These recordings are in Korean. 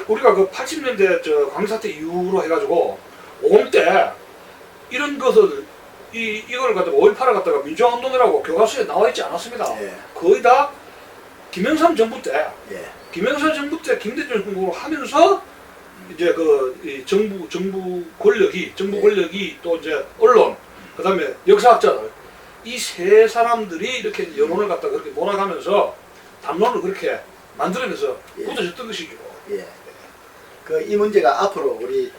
우리가 그 80년대 저 광사태 이후로 해가지고 50대 이런 것을 이걸 갖다가 5.18을 갖다가 민주화운동이라고 교과서에 나와 있지 않았습니다. 예. 거의 다 김영삼 정부 때, 예. 김영삼 정부 때 김대중 정부로 하면서 이제 이 정부 권력이 또 이제 언론, 그다음에 역사학자들 이 세 사람들이 이렇게 여론을 갖다가 그렇게 몰아가면서 담론을 그렇게 만들어내서 예. 굳어졌던 것이죠. 예. 이 문제가 앞으로 우리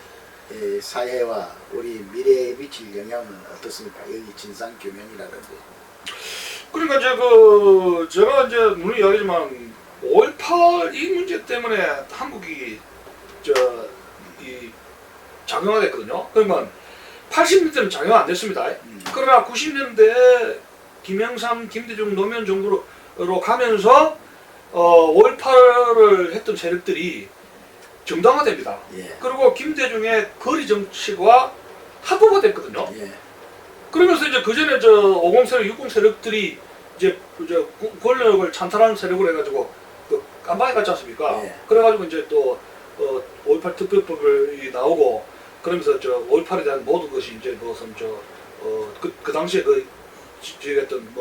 사회와 우리 미래에 미칠 영향은 어떻습니까? 여기 진상 규명이라든지. 그러니까 제가 이제 물론 이야기지만 5.18 이 문제 때문에 한국이 작용하게 됐거든요. 그러면 80년대는 작용 안 됐습니다. 그러나 90년대 김영삼, 김대중 노무현 정부로 가면서 5.18을 했던 세력들이 정당화됩니다. 예. 그리고 김대중의 거리 정치와 합법화 됐거든요. 예. 그러면서 이제 그 전에 50 세력, 60 세력들이 이제 권력을 찬탈하는 세력으로 해가지고 깜방에 갔지 않습니까? 예. 그래가지고 이제 또 5.18 특별법이 나오고 그러면서 5.18에 대한 모든 것이 이제 무슨 그 당시에 지휘했던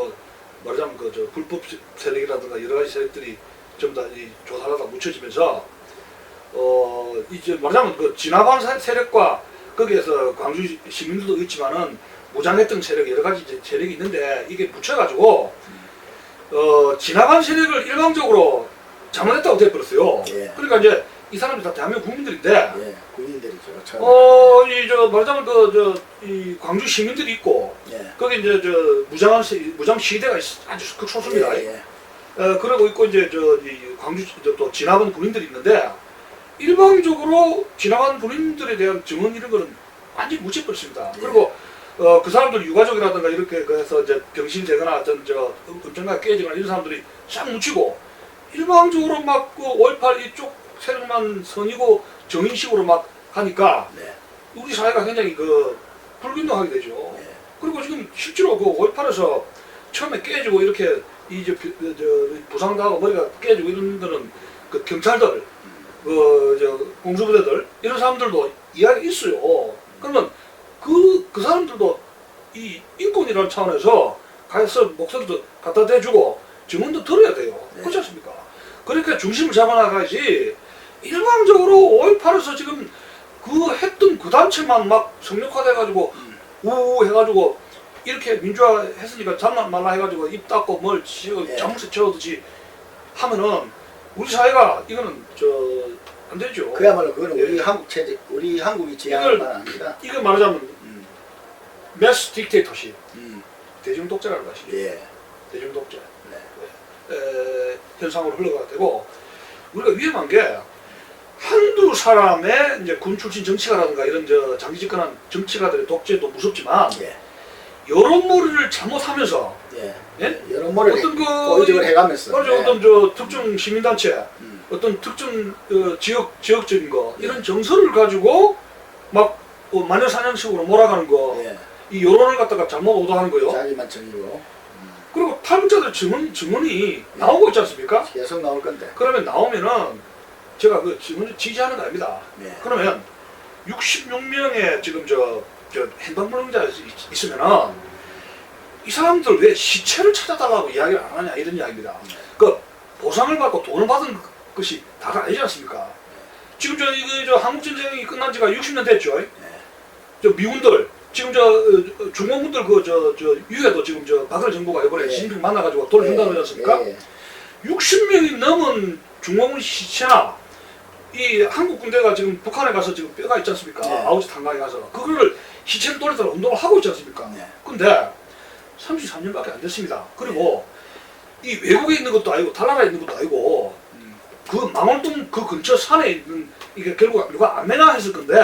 말하자면 불법 세력이라든가 여러 가지 세력들이 전부 다 조사하다 묻혀지면서 이제 말하자면 진화반 세력과 거기에서 광주 시민들도 있지만은 무장했던 세력 여러 가지 세력이 있는데 이게 묻혀가지고 진화반 세력을 일방적으로 잠원했다고 돼버렸어요. 예. 그러니까 이제 이 사람들이 다 대한민국 국민들인데, 예. 군인들이죠. 말하자면 이 광주 시민들이 있고, 예. 거기 이제 무장 시대가 아주 극소수입니다. 예. 예. 그러고 있고 이제 이 광주 또 진화반 군인들이 있는데 일방적으로 진화반 군인들에 대한 증언 이런 거는 완전히 묻혀버렸습니다. 예. 그리고 그 사람들 유가족이라든가 이렇게 해서 이제 병신되거나 엄청나게 깨지거나 이런 사람들이 싹 묻히고 일방적으로 막 5.18 이쪽 세력만 선이고 정인식으로 막 하니까 네. 우리 사회가 굉장히 불균등하게 되죠. 네. 그리고 지금 실제로 5.18에서 처음에 깨지고 이렇게 부상당하고 머리가 깨지고 이런 거는 경찰들, 공수부대들 이런 사람들도 이야기 있어요. 그러면 그 사람들도 이 인권이라는 차원에서 가서 목소리도 갖다 대주고 증언도 들어야 돼요. 네. 그렇지 않습니까? 그러니까 중심을 잡아나가야지 일방적으로 5.18에서 지금 했던 그 단체만 막 성역화돼가지고 우우 해가지고 이렇게 민주화 했으니까 잠만 말라 해가지고 입 닫고 뭘 네. 자물쇠 채우듯이 하면은 우리 사회가 이거는 안 되죠. 그야말로 그거는 예. 우리 한국 체제, 우리 한국이 지향할 만 아니다. 이거 말하자면 매스 딕테이터십, 대중 독재라는 것이죠. 예. 대중 독재. 네. 현상으로 흘러가게 되고 우리가 위험한 게 한두 사람의 이제 군 출신 정치가라든가 이런 장기 집권한 정치가들의 독재도 무섭지만 예. 여론몰이를 잘못하면서 예. 예? 여론몰이를 어떤 고의적으로 해가면서. 맞아, 예. 어떤 특정 시민단체, 어떤 특정 지역적인 거 이런 정서를 가지고 막 마녀사냥식으로 몰아가는 거, 예. 이 여론을 갖다가 잘못 오도하는 거요. 자기만 정리고. 그리고 탈북자들 증언이 나오고 있지 않습니까? 계속 나올 건데. 그러면 나오면은 제가 그 증언을 지지하는 거 아닙니다. 예. 그러면 66명의 지금 행방불명자 있으면은 이 사람들 왜 시체를 찾아달라고 이야기를 안 하냐 이런 이야기입니다. 그 보상을 받고 돈을 받은 것이 다가 아니지 않습니까? 지금 한국전쟁이 끝난 지가 60년 됐죠. 미군들 지금 중공군들 유해도 지금 박근혜 정부가 이번에 시진핑 만나가지고 돈을 준다고 하지 않습니까? 60명이 넘은 중공군 시체나 이 한국 군대가 지금 북한에 가서 지금 뼈가 있지 않습니까? 아우지 탄광에 가서 그거를 시체를 돌려서 운동을 하고 있지 않습니까? 근데 33년밖에 안 됐습니다. 그리고 이 외국에 있는 것도 아니고 달나라에 있는 것도 아니고 그 망원동 그 근처 산에 있는 이게 결국 누가 안매나 했을 건데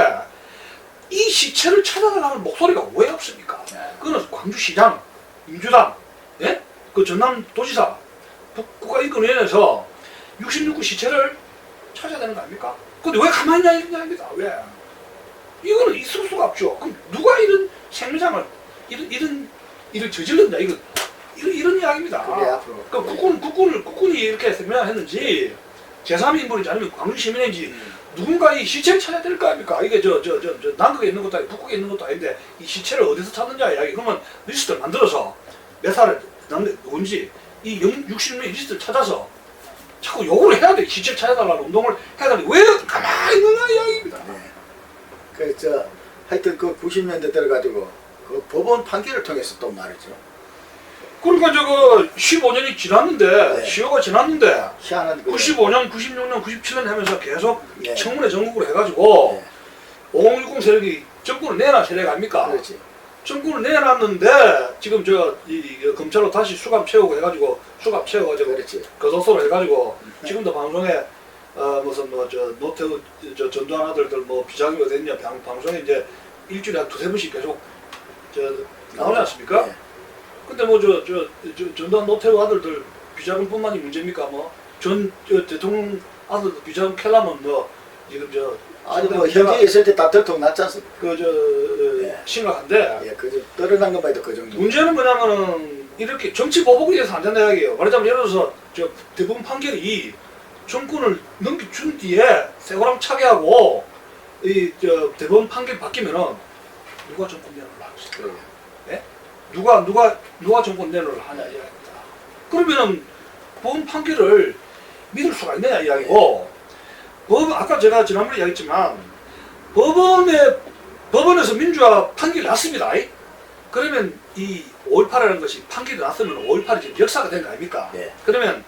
이 시체를 찾아달라는 목소리가 왜 없습니까? 그거는 광주시장, 민주당, 예? 그 전남도지사, 국가인권위원회에서 66구 시체를 찾아야 되는 거 아닙니까? 근데 왜 가만히 있냐입니다. 왜? 이거는 있을 수가 없죠. 그럼 누가 이런 생명장을 이런 일을 저질렀냐 이런 이야기입니다. 그게 앞으로. 그러니까 국군이 이렇게 생명을 했는지 제3인물인지 아니면 광주 시민인지 누군가 이 시체를 찾아야 될 거 아닙니까? 이게 저 남극에 있는 것도 아니고 북극에 있는 것도 아닌데 이 시체를 어디서 찾느냐 이야기. 그러면 리스트를 만들어서 몇 살을 누군지 이 60명 리스트를 찾아서 자꾸 요구를 해야 돼. 시체를 찾아달라는 운동을 해야 되는데 왜 가만히 있느냐 이야기입니다. 네. 하여튼 그 90년대 들어가지고 그 법원 판결을 통해서 또 말이죠. 그러니까 저거 15년이 지났는데 네. 시효가 지났는데 희한한 그 95년, 96년, 97년 하면서 계속 네. 청문회 전국으로 해가지고 네. 5060 세력이 정권을 내놔 세력 아닙니까? 그렇지. 정권을 내놨는데 지금 이 검찰로 다시 수감 채우고 해가지고 수감 채워가지고 그렇지. 거소소로 해가지고 지금도 방송에 무슨 노태우 전두환 아들들 비자금이 어딨냐 방송에 이제 일주일에 한 두세 번씩 계속 나오지 않습니까? 네. 근데 전두환 노태우 아들들 비자금뿐만이 문제입니까? 대통령 아들들 비자금 캘라면 지금 아니 현지에 있을 때 다 들통 났지 않습니까? 네. 심각한데 예, 그저 떨어난 것만 해도 그 정도. 문제는 뭐냐면은 이렇게 정치 보복에 의해서 안 된다 이야기예요. 말하자면 예를 들어서 대법원 판결이 정권을 넘겨준 뒤에 세고랑 차게 하고 대법원 판결 바뀌면은 누가 정권 내놓으려 하겠어요? 예? 누가 정권 내놓으려 하냐 이야기입니다. 그러면은 법원 판결을 믿을 수가 있느냐 이야기고 아까 제가 지난번에 이야기했지만 법원에서 민주화 판결이 났습니다. 그러면 이 5.18이라는 것이 판결이 났으면 5.18이 지금 역사가 된 거 아닙니까? 네. 그러면